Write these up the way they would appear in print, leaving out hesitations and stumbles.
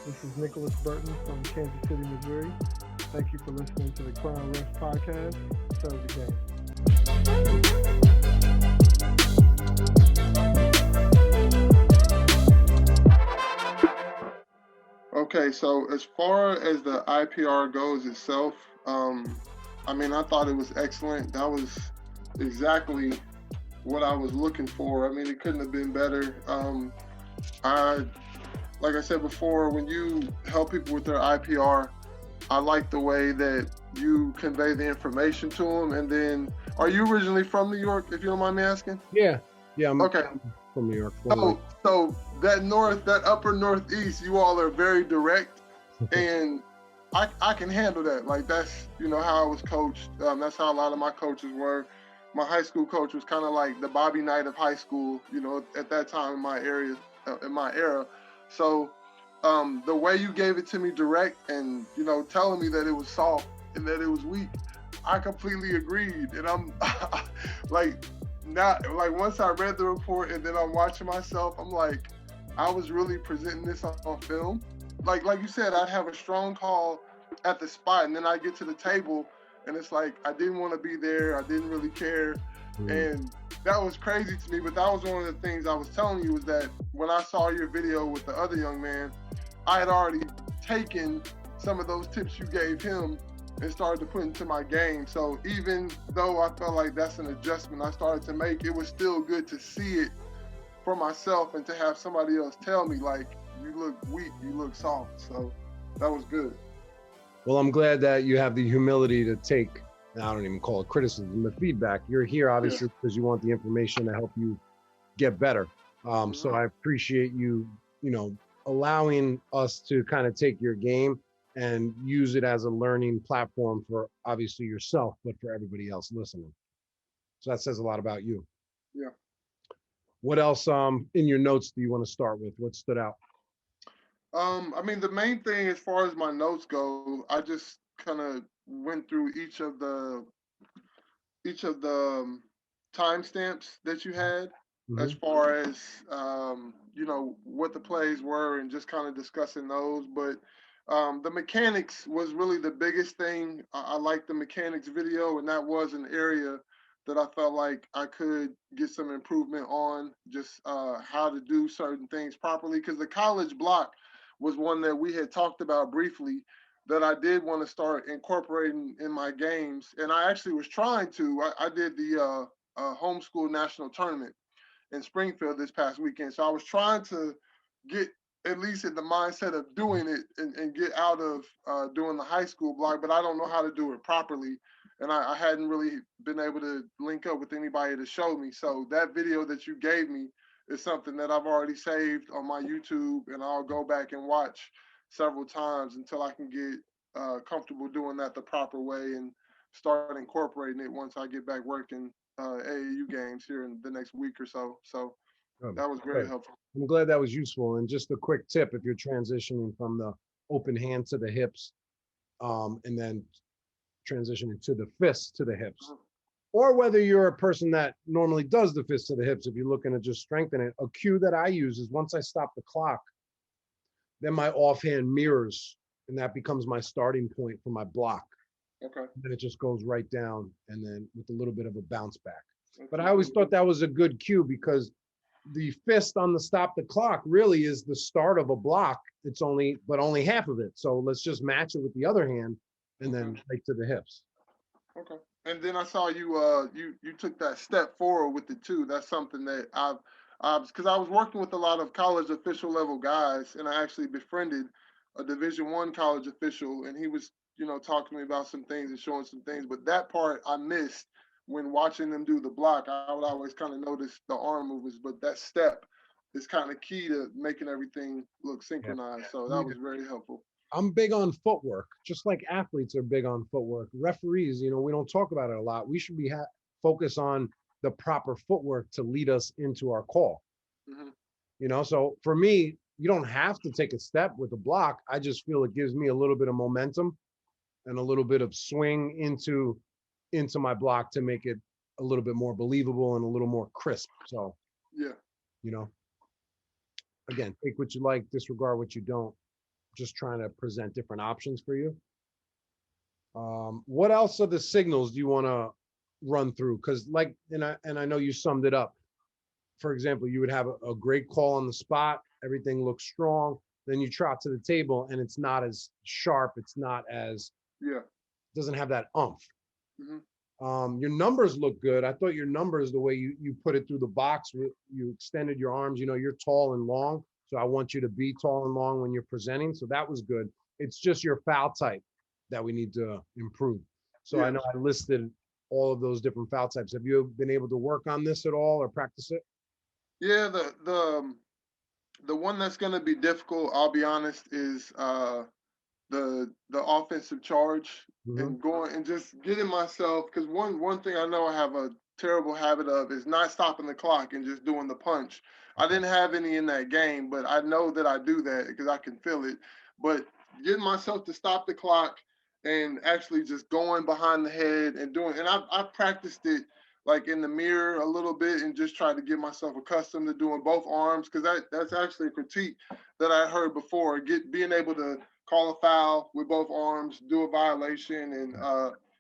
This is Nickolas Burton from Kansas City, Missouri. Thank you for listening to the Crown Refs podcast. Serve the game. Okay, so as far as the IPR goes itself, I mean, I thought it was excellent. That was exactly what I was looking for. I mean, it couldn't have been better. I, like I said before, when you help people with their IPR, I like the way that you convey the information to them. And then, are you originally from New York, if you don't mind me asking? Yeah, yeah, I'm Okay, from New York. Born and so that upper northeast, you all are very direct, and I can handle that. Like that's how I was coached. That's how a lot of my coaches were. My high school coach was kind of like the Bobby Knight of high school. At that time in my area, in my era. So the way you gave it to me direct, and telling me that it was soft and that it was weak, I completely agreed. And I'm like, not like once I read the report and then I'm watching myself, I'm like, I was really presenting this on film. Like you said, I'd have a strong call at the spot, and then I get to the table, and it's like I didn't want to be there. I didn't really care, and that was crazy to me. But that was one of the things I was telling you was that when I saw your video with the other young man, I had already taken some of those tips you gave him and started to put into my game. So even though I felt like that's an adjustment I started to make, it was still good to see it for myself and to have somebody else tell me, like, you look weak, you look soft. So that was good. well, I'm glad that you have the humility to take, I don't even call it criticism, but feedback. You're here obviously because you want the information to help you get better. So I appreciate you, allowing us to kind of take your game and use it as a learning platform for obviously yourself, but for everybody else listening. So that says a lot about you. Yeah. What else in your notes do you want to start with? What stood out? I mean, the main thing as far as my notes go, I just kind of went through each of the timestamps that you had as far as what the plays were and just kind of discussing those. But the mechanics was really the biggest thing. I liked the mechanics video, and that was an area that I felt like I could get some improvement on, just how to do certain things properly. Because the college block was one that we had talked about briefly that I did want to start incorporating in my games. And I actually was trying to. I did the homeschool national tournament in Springfield this past weekend. So I was trying to get at least in the mindset of doing it and get out of doing the high school block, but I don't know how to do it properly. And I hadn't really been able to link up with anybody to show me. So that video that you gave me is something that I've already saved on my YouTube, and I'll go back and watch several times until I can get comfortable doing that the proper way and start incorporating it once I get back working AAU games here in the next week or so. So that was very Good. helpful. I'm glad that was useful. And just a quick tip, if you're transitioning from the open hand to the hips, and then transitioning to the fists to the hips, or whether you're a person that normally does the fists to the hips, if you're looking to just strengthen it, a cue that I use is once I stop the clock, then my offhand mirrors, and that becomes my starting point for my block. Okay. Then it just goes right down, and then with a little bit of a bounce back. But I always thought that was a good cue because the fist on the stop the clock really is the start of a block. It's only half of it. So let's just match it with the other hand and then right to the hips. Okay. And then I saw you took that step forward with the two. That's something that I've because I was working with a lot of college official level guys, and I actually befriended a Division I college official, and he was talking to me about some things and showing some things. But that part I missed when watching them do the block. I would always kind of notice the arm movements, but that step is kind of key to making everything look synchronized. So that was very helpful. I'm big on footwork, just like athletes are big on footwork. Referees, we don't talk about it a lot. We should be focus on the proper footwork to lead us into our call. So for me, you don't have to take a step with a block. I just feel it gives me a little bit of momentum and a little bit of swing into my block to make it a little bit more believable and a little more crisp. So, yeah, again, take what you like, disregard what you don't. just trying to present different options for you. What else are the signals do you want to run through? Because like, and I know you summed it up. For example, you would have a great call on the spot. Everything looks strong. Then you trot to the table and it's not as sharp. It's not as, doesn't have that umph. Your numbers look good. I thought your numbers, the way you put it through the box, you extended your arms, you know, you're tall and long. So I want you to be tall and long when you're presenting. So that was good. It's just your foul type that we need to improve. So I know I listed all of those different foul types. Have you been able to work on this at all or practice it? Yeah, the one that's going to be difficult, I'll be honest, is the offensive charge and going and just getting myself, because one thing I know I have a terrible habit of is not stopping the clock and just doing the punch. I didn't have any in that game, but I know that I do that because I can feel it. But getting myself to stop the clock and actually just going behind the head and doing, and I've practiced it like in the mirror a little bit and just try to get myself accustomed to doing both arms, because that's actually a critique that I heard before. Being able to call a foul with both arms, do a violation, and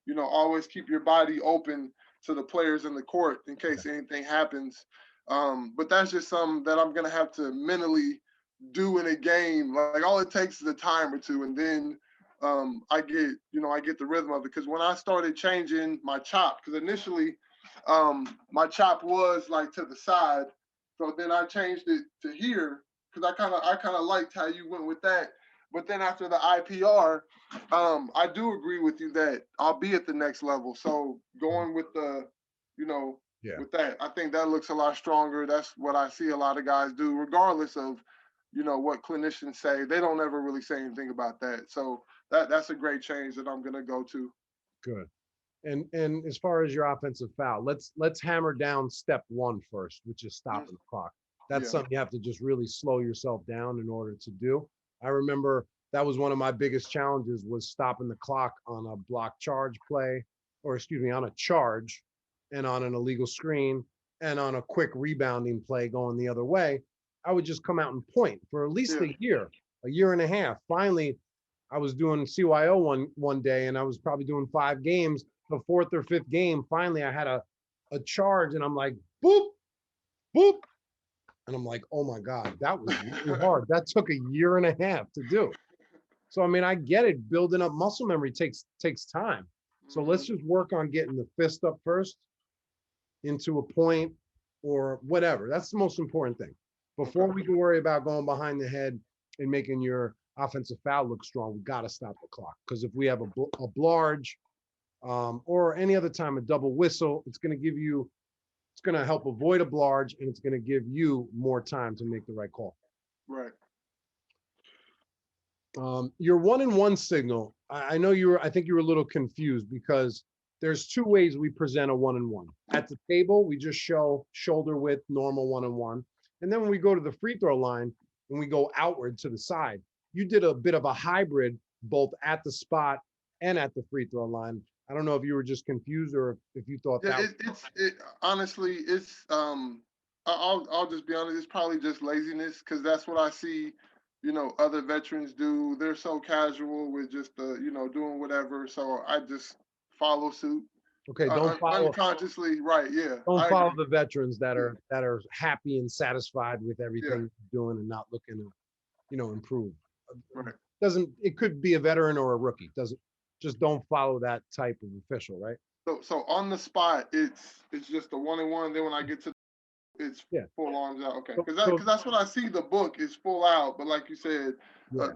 you know, always keep your body open to the players in the court in case anything happens. But that's just something that I'm gonna have to mentally do in a game. Like all it takes is a time or two, and then I get the rhythm of it. Because when I started changing my chop, because initially my chop was like to the side, so then I changed it to here because I kind of liked how you went with that. But then after the IPR, I do agree with you that I'll be at the next level. So going with the, you know, with that, I think that looks a lot stronger. That's what I see a lot of guys do, regardless of, you know, what clinicians say. They don't ever really say anything about that. So that's a great change that I'm gonna go to. Good. And as far as your offensive foul, let's hammer down step one first, which is stopping the clock. That's something you have to just really slow yourself down in order to do. I remember that was one of my biggest challenges was stopping the clock on a block charge play, or excuse me, on a charge and on an illegal screen and on a quick rebounding play going the other way. I would just come out and point for at least a year and a half. Finally, I was doing CYO one day and I was probably doing 5 games. The 4th or 5th game, finally I had a charge and I'm like, boop, boop. And I'm like, oh my God, that was really hard. That took a year and a half to do. So, I mean, I get it. Building up muscle memory takes time. So let's just work on getting the fist up first into a point or whatever. That's the most important thing. Before we can worry about going behind the head and making your offensive foul look strong, we got to stop the clock. Because if we have a blarge or any other time, a double whistle, it's going to help avoid a blarge and it's going to give you more time to make the right call. Right. Your 1-and-1 signal, I think you were a little confused because there's 2 ways we present a 1-and-1. At the table, we just show shoulder width, normal 1-and-1. And then when we go to the free throw line, when we go outward to the side, you did a bit of a hybrid both at the spot and at the free throw line. I don't know if you were just confused or if you thought that. Honestly, it's I'll just be honest. It's probably just laziness because that's what I see. You know, other veterans do. They're so casual with just doing whatever. So I just follow suit. Okay, don't follow unconsciously, right? Yeah, don't follow the veterans that are happy and satisfied with everything you're doing and not looking to, improve. Right. It could be a veteran or a rookie. Just don't follow that type of official, right? So on the spot, it's just a 1-and-1. Then when I get to it's full arms out. Okay, because that's what I see. The book is full out, but like you said,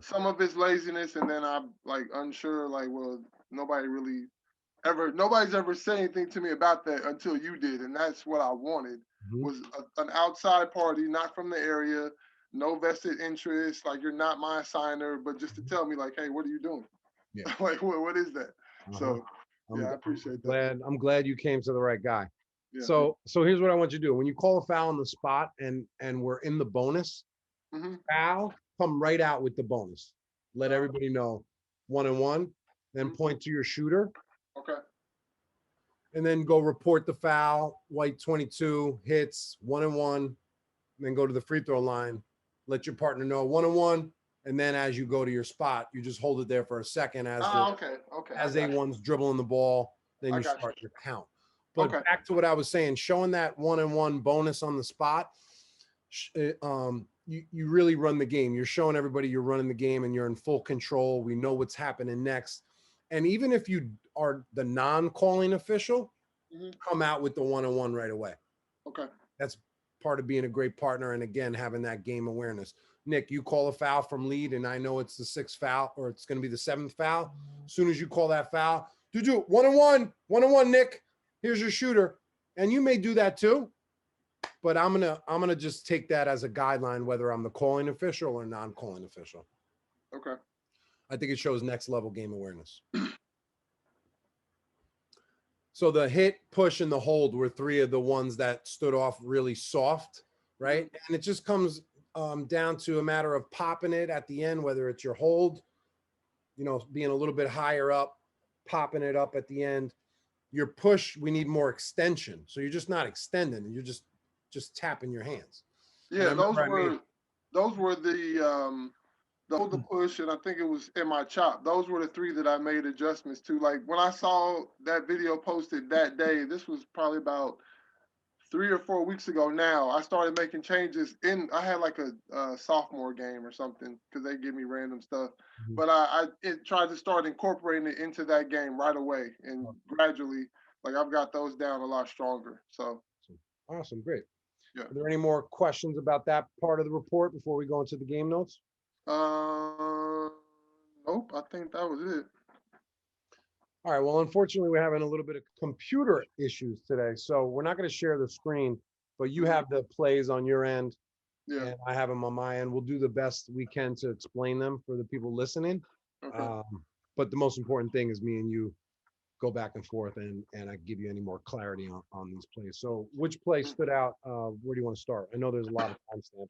some of it's laziness, and then I'm like unsure. Like, well, nobody's ever said anything to me about that until you did, and that's what I wanted was an outside party, not from the area, no vested interest. Like you're not my assigner, but just to tell me, like, hey, what are you doing? Yeah. Like, what is that? So, I appreciate that. I'm glad you came to the right guy. Yeah. So here's what I want you to do. When you call a foul on the spot and we're in the bonus, foul, come right out with the bonus. Let everybody know 1-and-1, then point to your shooter. Okay. And then go report the foul, white 22, hits, 1-and-1, then go to the free throw line. Let your partner know 1-and-1, And then as you go to your spot, you just hold it there for a second as okay, as A1's dribbling the ball, then you start your count. But back to what I was saying, showing that 1-on-1 bonus on the spot, you really run the game. You're showing everybody you're running the game and you're in full control. We know what's happening next. And even if you are the non-calling official, come out with the 1-on-1 right away. Okay. That's part of being a great partner. And again, having that game awareness. Nick, you call a foul from lead and I know it's the 6th foul or it's going to be the 7th foul. As soon as you call that foul, do 1-on-1, Nick, here's your shooter. And you may do that too, but I'm gonna just take that as a guideline, whether I'm the calling official or non-calling official. Okay. I think it shows next level game awareness. So the hit, push, and the hold were 3 of the ones that stood off really soft, right? And it just comes down to a matter of popping it at the end, whether it's your hold, you know, being a little bit higher up, popping it up at the end. Your push, we need more extension. So you're just not extending, you're just tapping your hands. Yeah, those were the push, and I think it was in my chop. Those were the 3 that I made adjustments to. Like when I saw that video posted that day, this was probably about 3 or 4 weeks ago now, I started making changes I had like a sophomore game or something because they give me random stuff. But I tried to start incorporating it into that game right away. And gradually, like I've got those down a lot stronger. So. Awesome. Great. Yeah. Are there any more questions about that part of the report before we go into the game notes? Nope. I think that was it. All right. Well, unfortunately, we're having a little bit of computer issues today, so we're not going to share the screen, but you have the plays on your end, and I have them on my end. We'll do the best we can to explain them for the people listening. Okay. But the most important thing is me and you go back and forth, and I give you any more clarity on these plays. So, which play stood out? Where do you want to start? I know there's a lot of timestamps.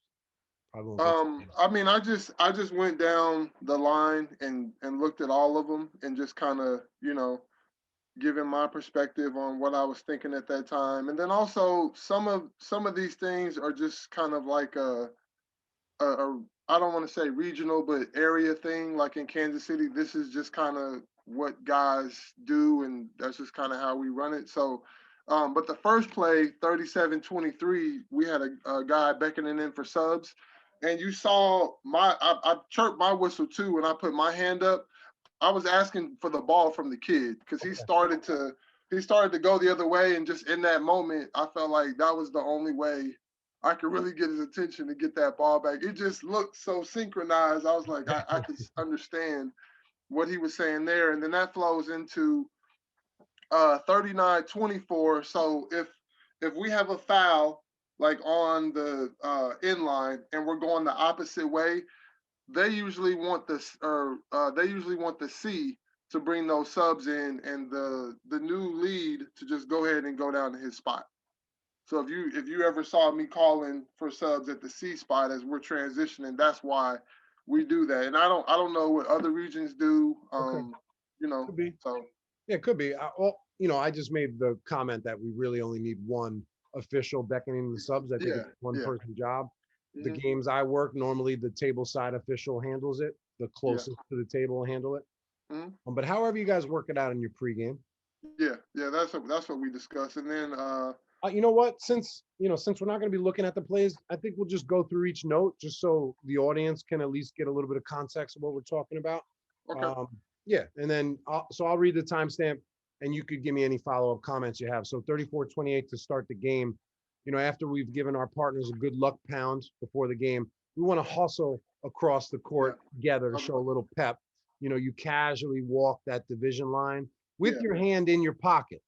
I mean, I just went down the line and looked at all of them and just kind of, you know, giving my perspective on what I was thinking at that time. And then also some of these things are just kind of like a I don't want to say regional, but area thing. Like in Kansas City, this is just kind of what guys do, and that's just kind of how we run it. So, but the first play, 37-23, we had a guy beckoning in for subs. And you saw I chirped my whistle too when I put my hand up. I was asking for the ball from the kid because he started to go the other way, and just in that moment, I felt like that was the only way I could really get his attention to get that ball back. It just looked so synchronized. I was like, I could understand what he was saying there, and then that flows into 39-24. So if we have a foul like on the end line and we're going the opposite way, they usually want this, or they usually want the C to bring those subs in, and the new lead to just go ahead and go down to his spot. So if you ever saw me calling for subs at the C spot as we're transitioning, that's why we do that. And I don't know what other regions do. You know, could be. So yeah, it could be. Well, you know, I just made the comment that we really only need one official beckoning the subs. I think it's one person job. The games I work, normally the table side official handles it. The closest to the table will handle it. But however you guys work it out in your pregame. Yeah, that's what we discussed. And then you know what? Since we're not going to be looking at the plays, I think we'll just go through each note just so the audience can at least get a little bit of context of what we're talking about. Okay. Yeah, and then I'll read the timestamp, and you could give me any follow-up comments you have. So 34-28 to start the game. You know, after we've given our partners a good luck pound before the game, we want to hustle across the court together to show a little pep. You know, you casually walk that division line with your hand in your pocket.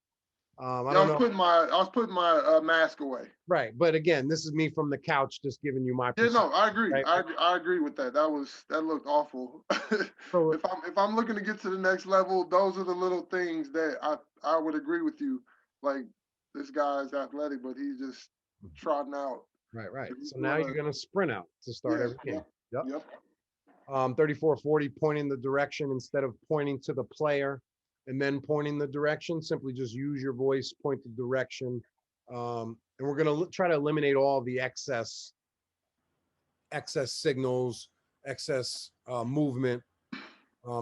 I was putting my mask away. Right, but again, this is me from the couch, just giving you my. Yeah, no, I agree. Right? I agree with that. That looked awful. So if I'm looking to get to the next level, those are the little things that I would agree with you. Like this guy's athletic, but he's just trotting out. Right. So now you're gonna sprint out to start every game. Yep. 34-40, pointing the direction instead of pointing to the player and then pointing the direction. Simply just use your voice, point the direction. And we're going to try to eliminate all the excess signals excess movement.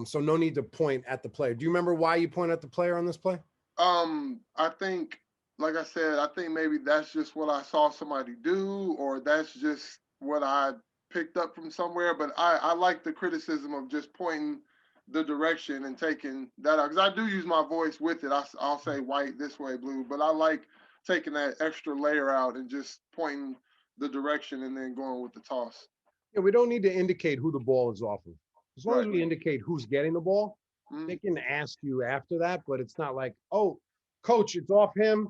So no need to point at the player. Do you remember why you point at the player on this play? I think, like I said, I think maybe that's just what I saw somebody do, or that's just what I picked up from somewhere. But I like the criticism of just pointing the direction and taking that out, because I do use my voice with it. I'll say white this way, blue, but I like taking that extra layer out and just pointing the direction and then going with the toss. Yeah, we don't need to indicate who the ball is off of. As long as Right. we indicate who's getting the ball, Mhm. they can ask you after that, but it's not like, oh, coach, it's off him,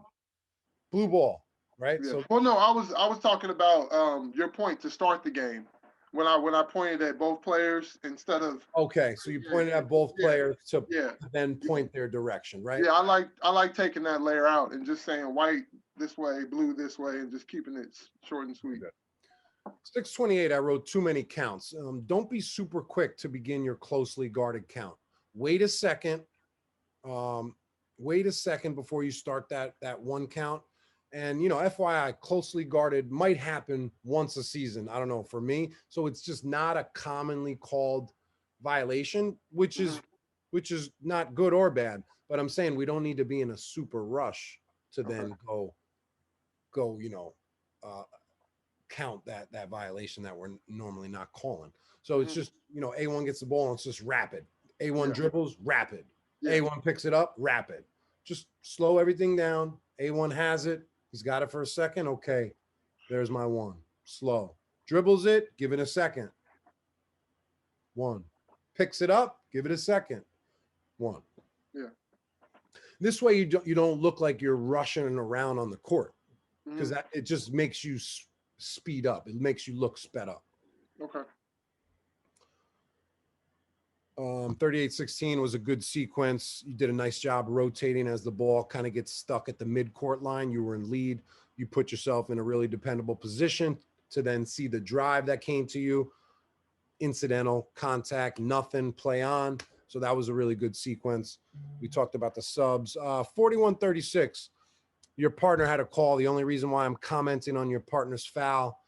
blue ball, right? Yeah. So Well, no, I was talking about your point to start the game when I pointed at both players instead of okay, so you yeah, pointed at both yeah, players to yeah, then point their direction, right? yeah. I like taking that layer out and just saying white this way, blue this way, and just keeping it short and sweet. Okay. 628, I wrote too many counts. Don't be super quick to begin your closely guarded count. Wait a second. Wait a second before you start that one count. And FYI, closely guarded might happen once a season. I don't know, for me. So it's just not a commonly called violation, which is not good or bad. But I'm saying we don't need to be in a super rush to then go, uh, count that violation that we're normally not calling. So it's just, A1 gets the ball and it's just rapid. A1 dribbles, rapid. Yeah. A1 picks it up, rapid. Just slow everything down. A1 has it. He's got it for a second. Okay, there's my one. Slow. Dribbles it, give it a second. One. Picks it up, give it a second. One. Yeah. This way you don't look like you're rushing around on the court, because Mhm. that it just makes you speed up. It makes you look sped up. Okay. 38-16 was a good sequence. You did a nice job rotating as the ball kind of gets stuck at the mid-court line. You were in lead. You put yourself in a really dependable position to then see the drive that came to you. Incidental contact, nothing, play on. So that was a really good sequence. We talked about the subs. 41-36, your partner had a call. The only reason why I'm commenting on your partner's foul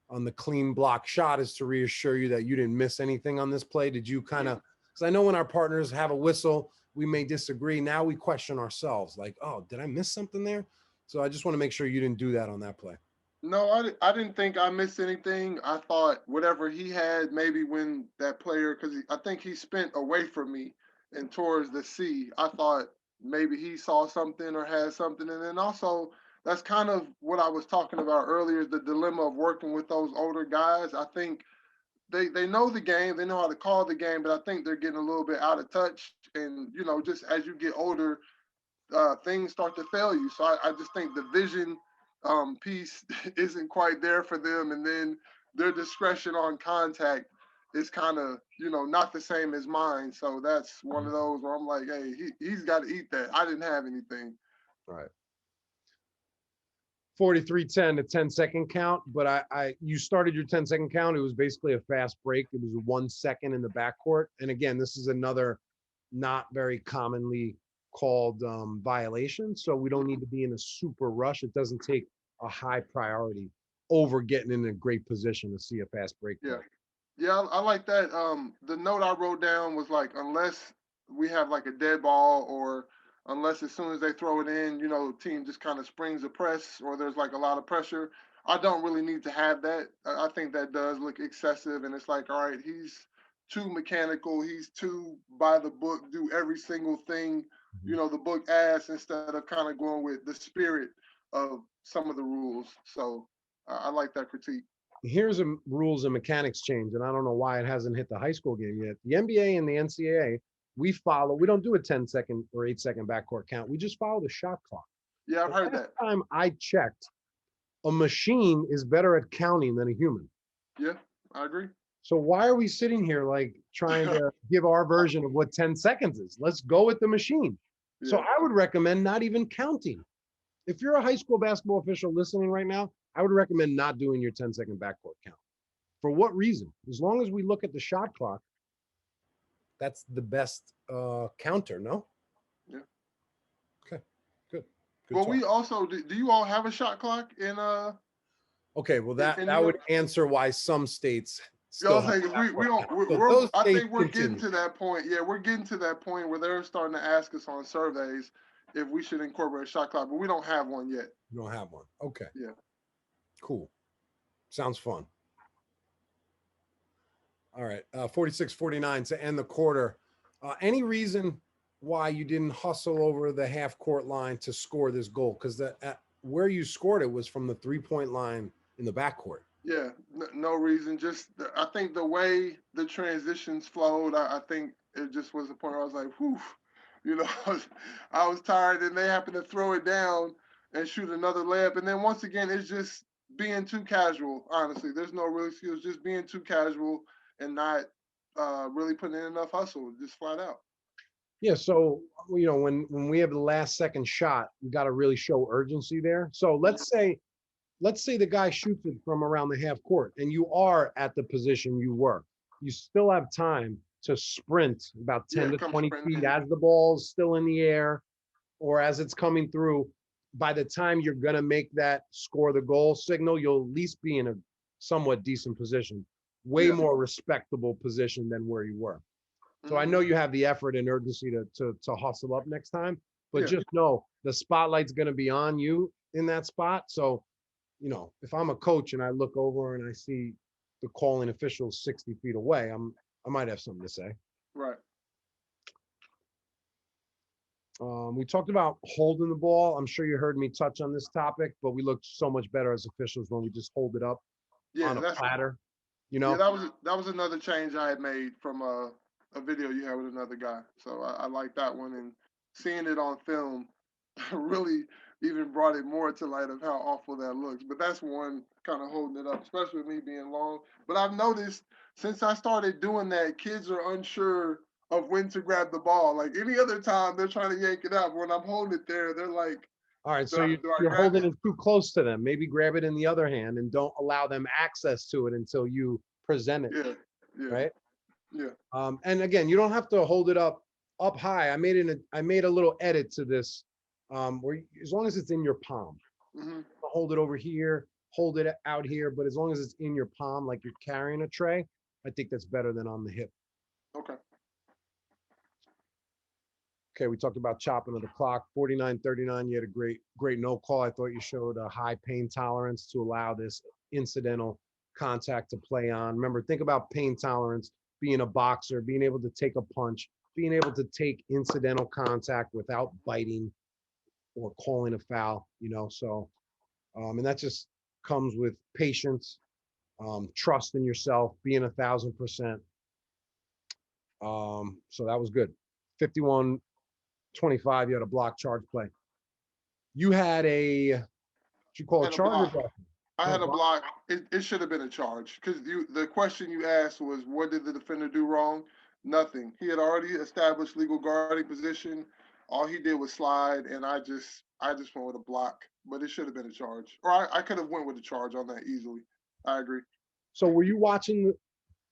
on the clean block shot is to reassure you that you didn't miss anything on this play. Did you kind of, because I know when our partners have a whistle, we may disagree. Now we question ourselves like, oh, did I miss something there? So I just want to make sure you didn't do that on that play. No, I didn't think I missed anything. I thought whatever he had, maybe when that player, because I think he spent away from me and towards the sea. I thought maybe he saw something or had something. And then also, that's kind of what I was talking about earlier, the dilemma of working with those older guys. I think they know the game, they know how to call the game, but I think they're getting a little bit out of touch. And, just as you get older, things start to fail you. So I just think the vision piece isn't quite there for them. And then their discretion on contact is kind of, not the same as mine. So that's one of those where I'm like, hey, he's got to eat that. I didn't have anything. Right. 43-10, a 10-second count, but you started your 10-second count. It was basically a fast break. It was 1 second in the backcourt. And again, this is another not very commonly called violation. So we don't need to be in a super rush. It doesn't take a high priority over getting in a great position to see a fast break. Yeah. Yeah, I like that. The note I wrote down was like, unless we have like a dead ball, or unless as soon as they throw it in, the team just kind of springs a press, or there's like a lot of pressure. I don't really need to have that. I think that does look excessive, and it's like, all right, he's too mechanical. He's too by the book, do every single thing, the book asks, instead of kind of going with the spirit of some of the rules. So I like that critique. Here's a rules and mechanics change, and I don't know why it hasn't hit the high school game yet. The NBA and the NCAA, we don't do a 10-second or 8-second backcourt count. We just follow the shot clock. Yeah, I've heard that. Last time I checked, a machine is better at counting than a human. Yeah, I agree. So why are we sitting here like trying to give our version of what 10 seconds is? Let's go with the machine. Yeah. So I would recommend not even counting. If you're a high school basketball official listening right now, I would recommend not doing your 10-second backcourt count. For what reason? As long as we look at the shot clock, that's the best counter, no? Yeah. Okay, good. Well, talk. We also, do you all have a shot clock in Okay, well that would answer why some states still Y'all have saying that we work. don't So those I days think we're getting continue. to that point. Yeah, we're getting to that point where they're starting to ask us on surveys if we should incorporate a shot clock, but we don't have one yet. You don't have one. Okay, Yeah. cool. Sounds fun. All right, 46-49 to end the quarter. Any reason why you didn't hustle over the half court line to score this goal? Because where you scored it was from the 3-point line in the backcourt. Yeah, no reason. Just I think the way the transitions flowed, I think it just was a point where I was like, whew, you know, I was tired, and they happened to throw it down and shoot another layup. And then once again, it's just being too casual. Honestly, there's no real excuse. Just being too casual and not really putting in enough hustle, just flat out. Yeah, so when we have the last second shot, we got to really show urgency there. So let's say the guy shoots it from around the half court and you are at the position you were. You still have time to sprint about 10 Yeah, to come 20 feet sprinting. as the ball's still in the air or as it's coming through. By the time you're going to make that score the goal signal, you'll at least be in a somewhat decent position, way Yeah. more respectable position than where you were. So I Mm-hmm. know you have the effort and urgency to hustle up next time, but Yeah. just know the spotlight's going to be on you in that spot. So, if I'm a coach and I look over and I see the calling official 60 feet away, I might have something to say. Right. We talked about holding the ball. I'm sure you heard me touch on this topic, but we looked so much better as officials when we just hold it up Yeah, on a platter. yeah, that was another change I had made from a video you had with another guy. So I like that one, and seeing it on film really even brought it more to light of how awful that looks. But that's one kind of holding it up, especially with me being long. But I've noticed since I started doing that, kids are unsure of when to grab the ball. Like any other time, they're trying to yank it up. When I'm holding it there, they're like, All right, do so I, do I you're grab holding it? it too close to them. Maybe grab it in the other hand and don't allow them access to it until you present it, Yeah, yeah, right? yeah. And again, you don't have to hold it up high. I made a little edit to this, where as long as it's in your palm, Hmm. hold it over here, hold it out here, but as long as it's in your palm, like you're carrying a tray, I think that's better than on the hip. Okay. Okay, we talked about chopping of the clock. 49-39, you had a great no call. I thought you showed a high pain tolerance to allow this incidental contact to play on. Remember, think about pain tolerance, being a boxer, being able to take a punch, being able to take incidental contact without biting or calling a foul, so, and that just comes with patience, trust in yourself, being 1,000%. So that was good. 51-25, you had a block charge play. You had you call a Had a charge or block. block? I Had a had a block? block. It should have been a charge because the question you asked was what did the defender do wrong? Nothing. He had already established legal guarding position. All he did was slide, and I just went with a block. But it should have been a charge, or I could have went with a charge on that easily. I agree. So were you watching?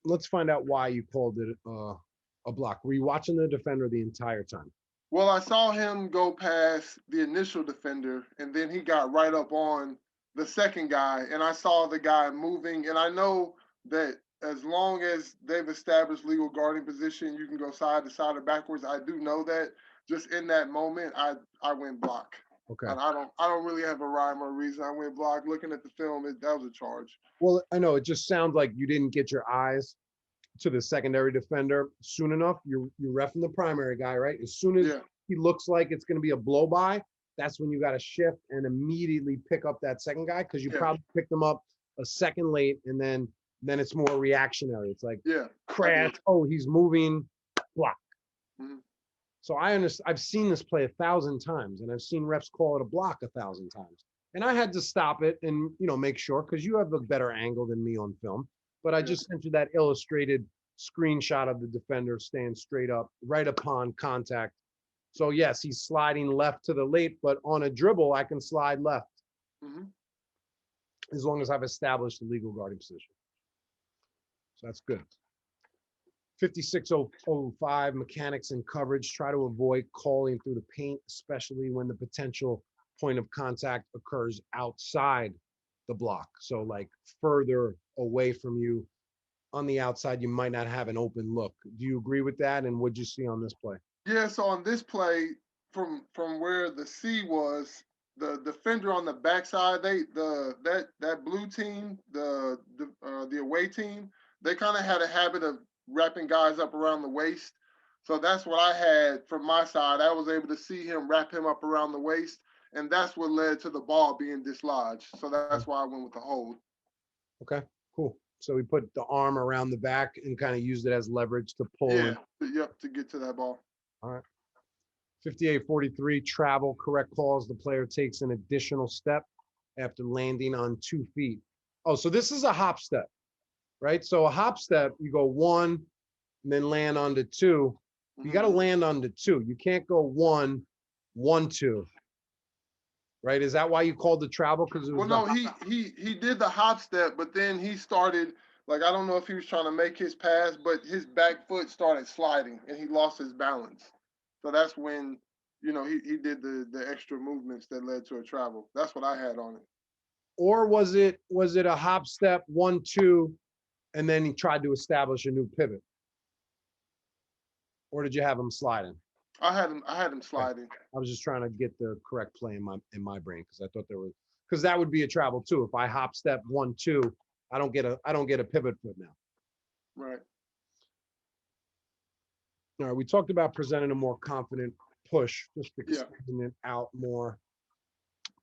Let's find out why you called it a block. Were you watching the defender the entire time? Well, I saw him go past the initial defender, and then he got right up on the second guy, and I saw the guy moving. And I know that as long as they've established legal guarding position, you can go side to side or backwards. I do know that. Just in that moment, I went block. Okay. And I don't really have a rhyme or reason. I went block. Looking at the film, that was a charge. Well, I know it just sounds like you didn't get your eyes to the secondary defender soon enough. You're reffing the primary guy, right? As soon as Yeah, he looks like it's going to be a blow by, that's when you got to shift and immediately pick up that second guy because you yeah, probably picked them up a second late, and then it's more reactionary. It's like yeah. I crash. did. Oh, he's moving. Block. Mhm. So I understand. I've seen this play 1,000 times, and I've seen refs call it a block 1,000 times. And I had to stop it and make sure because you have a better angle than me on film. But I Yeah, just sent you that illustrated screenshot of the defender staying straight up right upon contact. So yes, he's sliding left to the late, but on a dribble, I can slide left hmm as long as I've established the legal guarding position. So that's good. 56-05, mechanics and coverage. Try to avoid calling through the paint, especially when the potential point of contact occurs outside the block. So like further away from you, on the outside, you might not have an open look. Do you agree with that? And what'd you see on this play? Yeah, so on this play, from where the C was, the defender on the backside, that blue team, the away team, they kind of had a habit of wrapping guys up around the waist. So that's what I had from my side. I was able to see him wrap him up around the waist, and that's what led to the ball being dislodged. So that's why I went with the hold. Okay, cool. So we put the arm around the back and kind of used it as leverage to pull Yeah, in. yep, to get to that ball. All right. 58-43, travel, correct calls. The player takes an additional step after landing on 2 feet. Oh, so this is a hop step, right? So a hop step, you go 1 and then land onto 2. You got to land onto 2. You can't go 1, 1, 2. Right? Is that why you called the travel? Because it was Well, no, he did the hop step, but then he started, like, I don't know if he was trying to make his pass, but his back foot started sliding and he lost his balance. So that's when, he did the extra movements that led to a travel. That's what I had on it. Or was it a hop step 1, 2, and then he tried to establish a new pivot? Or did you have him sliding? I had him sliding. I was just trying to get the correct play in my brain because I thought there was, because that would be a travel too. If I hop step 1, 2, I don't get a pivot foot now. Right. All right. We talked about presenting a more confident push, just extending it out more.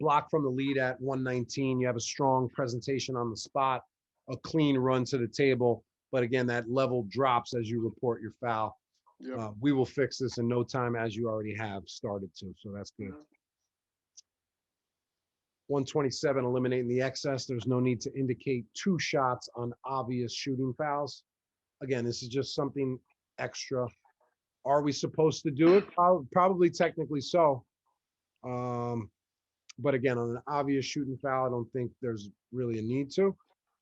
Block from the lead at 119. You have a strong presentation on the spot, a clean run to the table. But again, that level drops as you report your foul. Yep. We will fix this in no time, as you already have started to. So that's good. 127, eliminating the excess. There's no need to indicate 2 shots on obvious shooting fouls. Again, this is just something extra. Are we supposed to do it? Probably technically so. But again, on an obvious shooting foul, I don't think there's really a need to.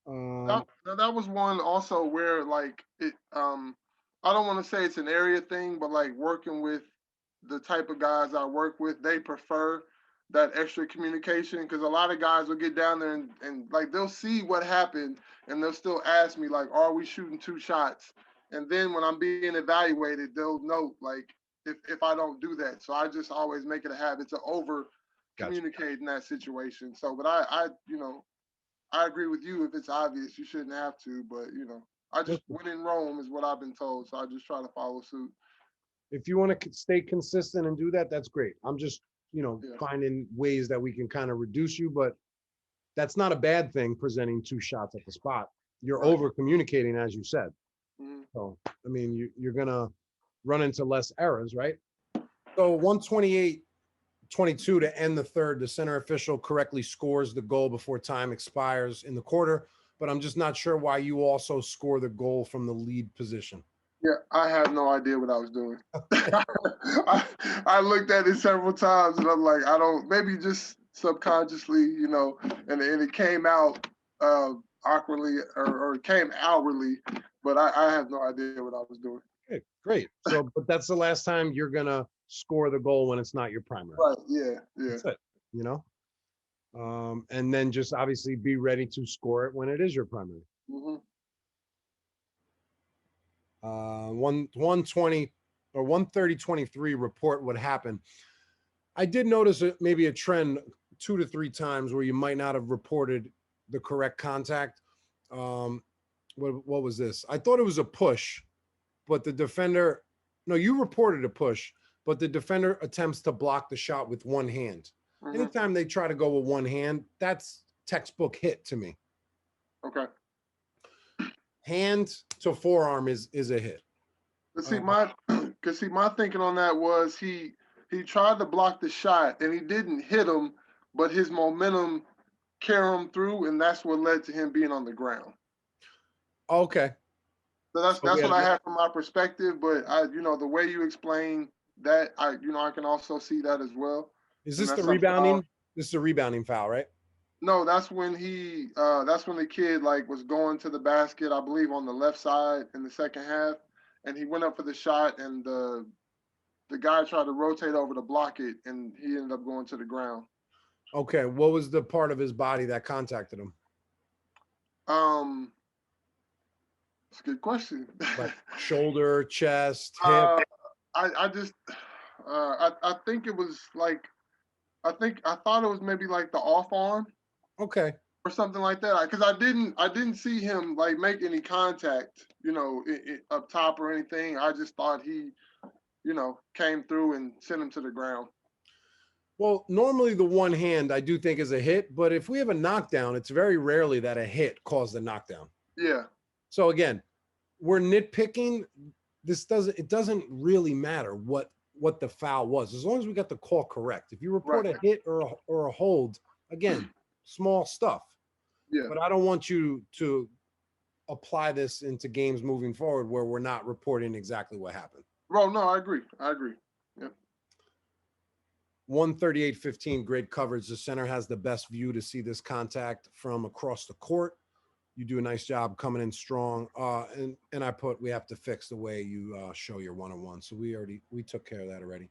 That was one also where, like, it I don't want to say it's an area thing, but like working with the type of guys I work with, they prefer that extra communication, because a lot of guys will get down there and like they'll see what happened and they'll still ask me like, are we shooting 2 shots? And then when I'm being evaluated, they'll note like if I don't do that. So I just always make it a habit to over communicate in that situation. So, but I agree with you. If it's obvious, you shouldn't have to. But I just when in Rome is what I've been told. So I just try to follow suit. If you want to stay consistent and do that, that's great. I'm just finding ways that we can kind of reduce you, but that's not a bad thing. Presenting 2 shots at the spot, you're over communicating, as you said. So I mean, you're gonna run into less errors, right? So 128-22 to end the third. The center official correctly scores the goal before time expires in the quarter, but I'm just not sure why you also score the goal from the lead position. Yeah, I have no idea what I was doing. I looked at it several times and I'm like, I don't, maybe just subconsciously, and it came out awkwardly or it came outwardly, but I have no idea what I was doing. Okay, great. So, but that's the last time you're going to score the goal when it's not your primary. Right, yeah. That's it, and then just obviously be ready to score it when it is your primary. 120 or 130-23 report what happened. I did notice maybe a trend 2 to 3 times where you might not have reported the correct contact. What was this? I thought it was a push, but the defender, no, you reported a push, but the defender attempts to block the shot with one hand. Anytime they try to go with one hand, that's textbook hit to me. Okay. Hand to forearm is a hit. But see, my thinking on that was he tried to block the shot and he didn't hit him, but his momentum carried him through, and that's what led to him being on the ground. Okay. So that's what I have from my perspective, but the way you explain that, I can also see that as well. Is this the rebounding? This is a rebounding foul, right? No, that's when that's when the kid like was going to the basket, I believe on the left side in the second half, and he went up for the shot, and the guy tried to rotate over to block it, and he ended up going to the ground. Okay, what was the part of his body that contacted him? It's a good question. Like shoulder, chest, hip? uh, I just I think it was like I thought it was maybe like the off arm Okay. or something like that. Because I didn't see him like make any contact, you know, up top or anything. I just thought he, you know, came through and sent him to the ground. Well, normally the one hand I do think is a hit, but if we have a knockdown, it's very rarely that a hit caused a knockdown. Yeah. So again, we're nitpicking. It doesn't really matter what the foul was, as long as we got the call correct. If you report Right. a hit or a hold, again, small stuff. Yeah. But I don't want you to apply this into games moving forward where we're not reporting exactly what happened. Bro, no, I agree. I agree. Yeah. 138-15, great coverage. The center has the best view to see this contact from across the court. You do a nice job coming in strong. And I put we have to fix the way you show your one-on-one. So we took care of that already.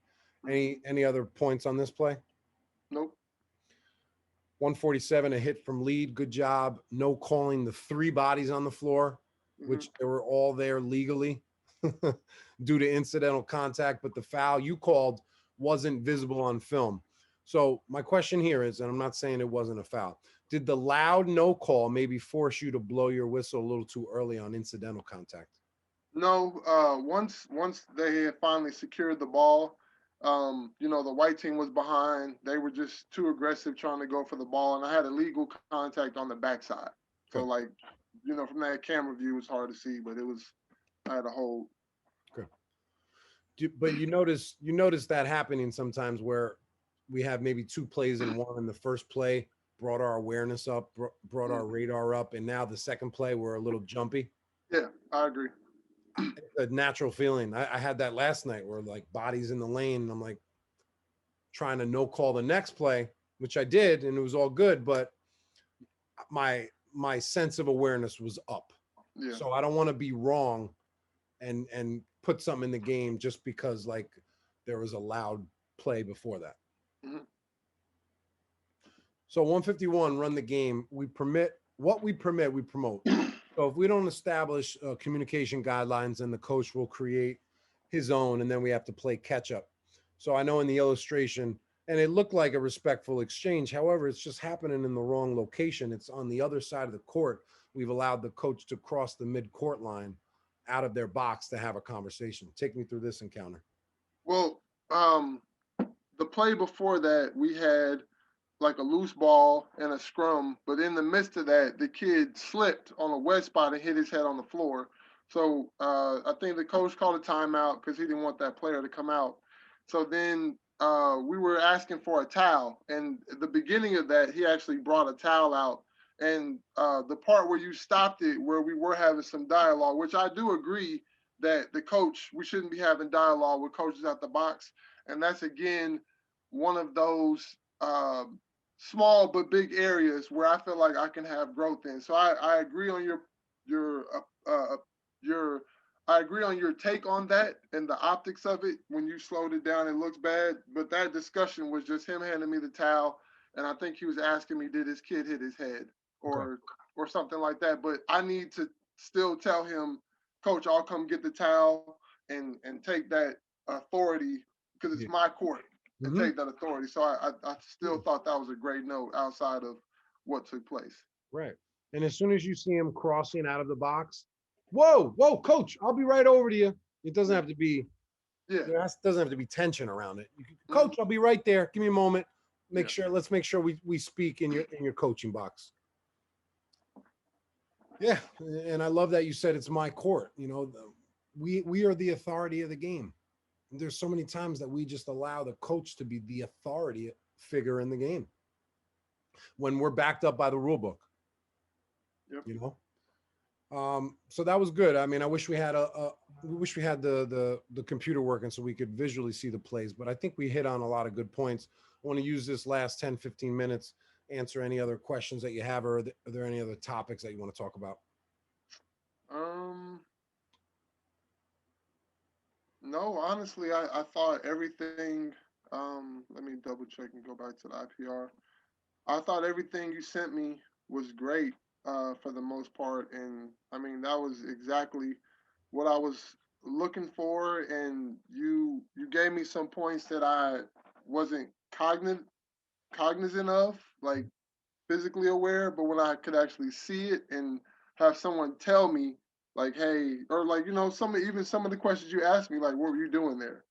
Any other points on this play? Nope. 147, a hit from lead. Good job. No calling the three bodies on the floor, which they were all there legally due to incidental contact, but the foul you called wasn't visible on film. So my question here is, and I'm not saying it wasn't a foul, did the loud no call maybe force you to blow your whistle a little too early on incidental contact? No, once they had finally secured the ball, you know, the white team was behind. They were just too aggressive trying to go for the ball, and I had illegal contact on the backside. So Good. like, you know, from that camera view, it's hard to see, but I had a hold. Good. But you notice that happening sometimes where we have maybe two plays in one, and the first play brought our awareness up, brought our radar up, and now the second play we're a little jumpy. Yeah, I agree. It's a natural feeling. I had that last night where like bodies in the lane, and I'm like trying to no call the next play, which I did, and it was all good, but my sense of awareness was up. Yeah. So I don't want to be wrong and put something in the game just because like there was a loud play before that. Mhm. So 151, run the game. We promote. So if we don't establish communication guidelines, then the coach will create his own, and then we have to play catch up. So I know in the illustration, and it looked like a respectful exchange. However, it's just happening in the wrong location. It's on the other side of the court. We've allowed the coach to cross the mid-court line out of their box to have a conversation. Take me through this encounter. Well, the play before that, we had like a loose ball and a scrum, but in the midst of that, the kid slipped on a wet spot and hit his head on the floor. So I think the coach called a timeout because he didn't want that player to come out. So then we were asking for a towel, and at the beginning of that, he actually brought a towel out. And the part where you stopped it, where we were having some dialogue, which I do agree that the coach, we shouldn't be having dialogue with coaches at the box. And that's again one of those small but big areas where I feel like I can have growth in. So I agree on your your I agree on your take on that and the optics of it. When you slowed it down, it looks bad. But that discussion was just him handing me the towel, and I think he was asking me, "Did his kid hit his head?" Okay. or something like that. But I need to still tell him, Coach, I'll come get the towel and take that authority because it's Yeah. my court and Mm-hmm. take that authority. So I still thought that was a great note outside of what took place. Right. And as soon as you see him crossing out of the box, whoa, coach, I'll be right over to you. It doesn't have to be, Yeah. doesn't have to be tension around it. Mm-hmm. Coach, I'll be right there. Give me a moment. Yeah. Let's make sure we speak in your coaching box. Yeah. And I love that you said it's my court. You know, we are the authority of the game. There's so many times that we just allow the coach to be the authority figure in the game when we're backed up by the rule book. Yep. You know, so that was good. I mean, I wish we had we wish we had the computer working so we could visually see the plays, but I think we hit on a lot of good points. I want to use this last 10, 15 minutes, answer any other questions that you have, or are there any other topics that you want to talk about? No, honestly, I thought everything. Let me double check and go back to the IPR. I thought everything you sent me was great. for the most part. And I mean, that was exactly what I was looking for. And you gave me some points that I wasn't cognizant of, like physically aware, but when I could actually see it and have someone tell me, like, hey, or like, some of the questions you asked me, like, what were you doing there?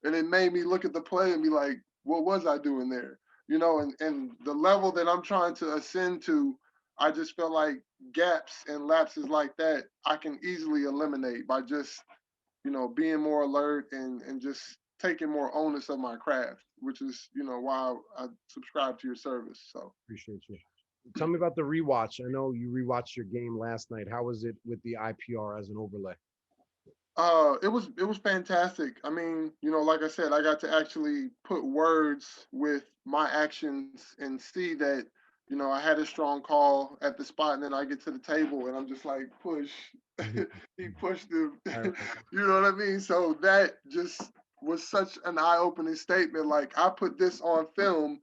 And it made me look at the play and be like, what was I doing there? And the level that I'm trying to ascend to, I just felt like gaps and lapses like that I can easily eliminate by just, being more alert and just taking more onus of my craft, which is, why I subscribe to your service. So Appreciate you. Tell me about the rewatch. I know you rewatched your game last night. How was it with the IPR as an overlay? it was fantastic. I mean, like I said, I got to actually put words with my actions and see that, I had a strong call at the spot, and then I get to the table and I'm just like, push. He pushed him. You know what I mean? So that just was such an eye-opening statement. Like, I put this on film.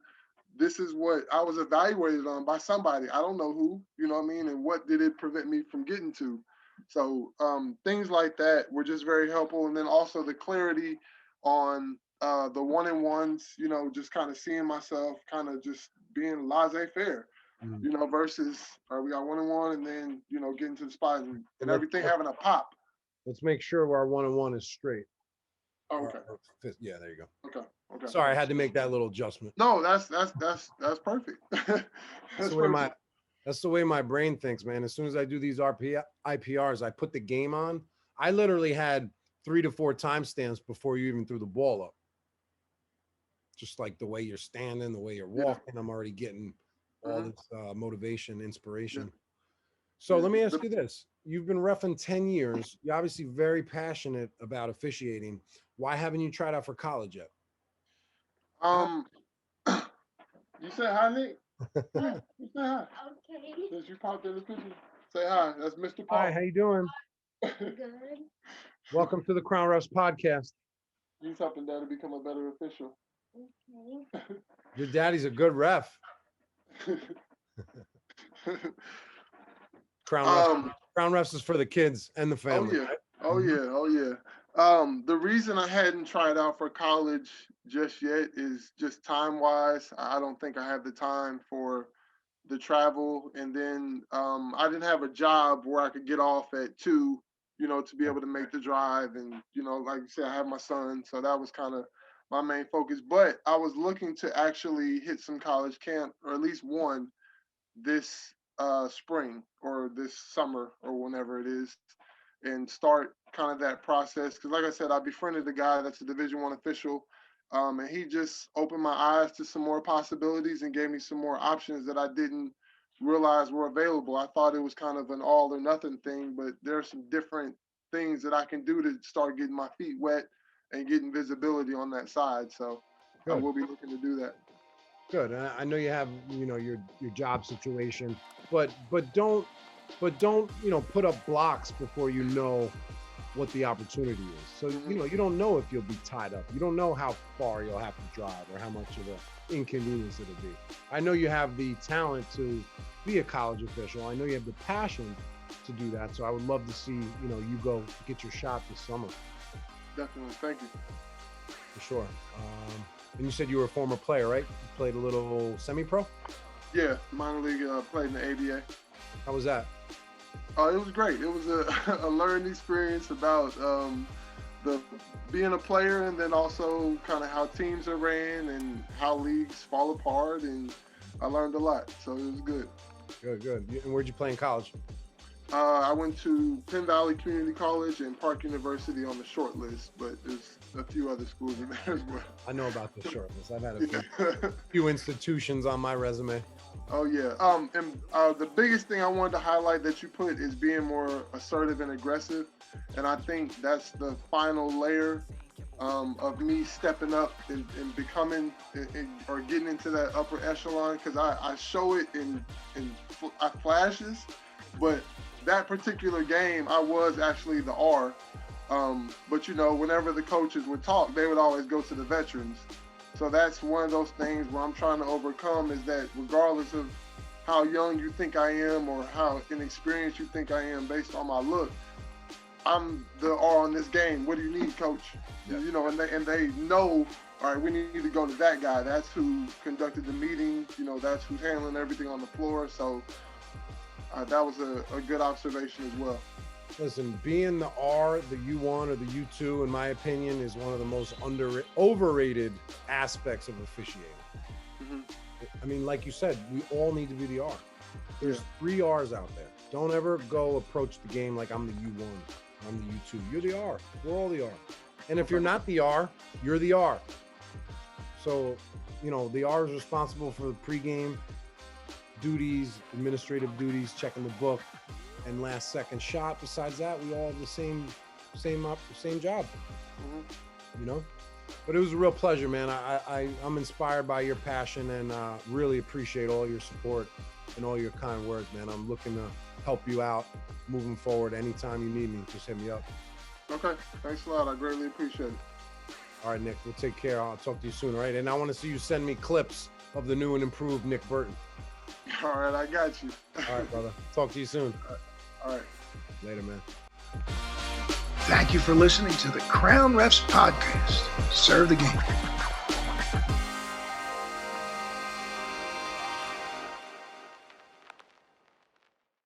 This is what I was evaluated on by somebody. I don't know who, you know what I mean? And what did it prevent me from getting to? So things like that were just very helpful. And then also the clarity on the one-on-ones, just kind of seeing myself kind of just being laissez-faire, versus we got one-on-one and then, getting to the spot and everything having a pop. Let's make sure our one-on-one is straight. Oh, okay. Yeah, there you go. Okay. Okay. Sorry, I had to make that little adjustment. No, that's perfect. That's the way my brain thinks, man. As soon as I do these IPRs, I put the game on. I literally had 3 to 4 timestamps before you even threw the ball up. Just like the way you're standing, the way you're walking, I'm already getting all this motivation, inspiration. Yeah. So let me ask you this. You've been reffing 10 years. You're obviously very passionate about officiating. Why haven't you tried out for college yet? You say hi, Nick? Yeah, you say hi. Okay. Since you popped in the picture, say hi. That's Mr. Paul. Hi, how you doing? Good. Welcome to the Crown Refs podcast. He's helping Dad to become a better official. Okay. Your daddy's a good ref. Crown Refs is for the kids and the family. Oh yeah. Right? Oh yeah. Oh yeah. The reason I hadn't tried out for college just yet is just time-wise. I don't think I have the time for the travel, and then I didn't have a job where I could get off at 2, to be able to make the drive. And like you said, I have my son, so that was kind of my main focus. But I was looking to actually hit some college camp, or at least one, this spring or this summer or whenever it is, and start kind of that process. Because like I said, I befriended a guy that's a Division I official, and he just opened my eyes to some more possibilities and gave me some more options that I didn't realize were available. I thought it was kind of an all or nothing thing, but there are some different things that I can do to start getting my feet wet and getting visibility on that side. So I will be looking to do that. Good. I know you have, your job situation, but don't put up blocks before you know what the opportunity is. So, you don't know if you'll be tied up. You don't know how far you'll have to drive or how much of an inconvenience it'll be. I know you have the talent to be a college official. I know you have the passion to do that. So I would love to see, you go get your shot this summer. Definitely. Thank you. For sure. And you said you were a former player, right? You played a little semi-pro? Yeah, minor league, played in the ABA. How was that? It was great. It was a learning experience about the being a player, and then also kind of how teams are ran and how leagues fall apart, and I learned a lot. So it was good. Good. And where'd you play in college? I went to Penn Valley Community College and Park University on the short list, but there's a few other schools in there as well. I know about the short list. I've had a few institutions on my resume. Oh yeah. And the biggest thing I wanted to highlight that you put is being more assertive and aggressive, and I think that's the final layer of me stepping up and becoming or getting into that upper echelon, because I show it in flashes, but that particular game, I was actually the R. But whenever the coaches would talk, they would always go to the veterans. So that's one of those things where I'm trying to overcome, is that regardless of how young you think I am or how inexperienced you think I am based on my look. I'm the R on this game. What do you need, coach? Yeah. You know, and they know, all right, we need to go to that guy. That's who conducted the meeting. You know, that's who's handling everything on the floor. So that was a good observation as well. Listen, being the R, the U1 or the U2, in my opinion, is one of the most overrated aspects of officiating. Mm-hmm. I mean, like you said, we all need to be the R. There's 3 R's out there. Don't ever go approach the game like I'm the U1, I'm the U2. You're the R. We're all the R. And if you're not the R, you're the R. So, you know, the R is responsible for the pregame duties, administrative duties, checking the book, and last second shot. Besides that, we all have the same job. Mm-hmm. You know. But it was a real pleasure, man. I'm inspired by your passion and really appreciate all your support and all your kind words, man. I'm looking to help you out moving forward. Anytime you need me, just hit me up. Okay, thanks a lot. I greatly appreciate it. All right, Nick, we'll take care. I'll talk to you soon, all right? And I want to see you send me clips of the new and improved Nick Burton. All right, I got you. All right, brother. Talk to you soon. All right. Later, man. Thank you for listening to the Crown Refs Podcast. Serve the game.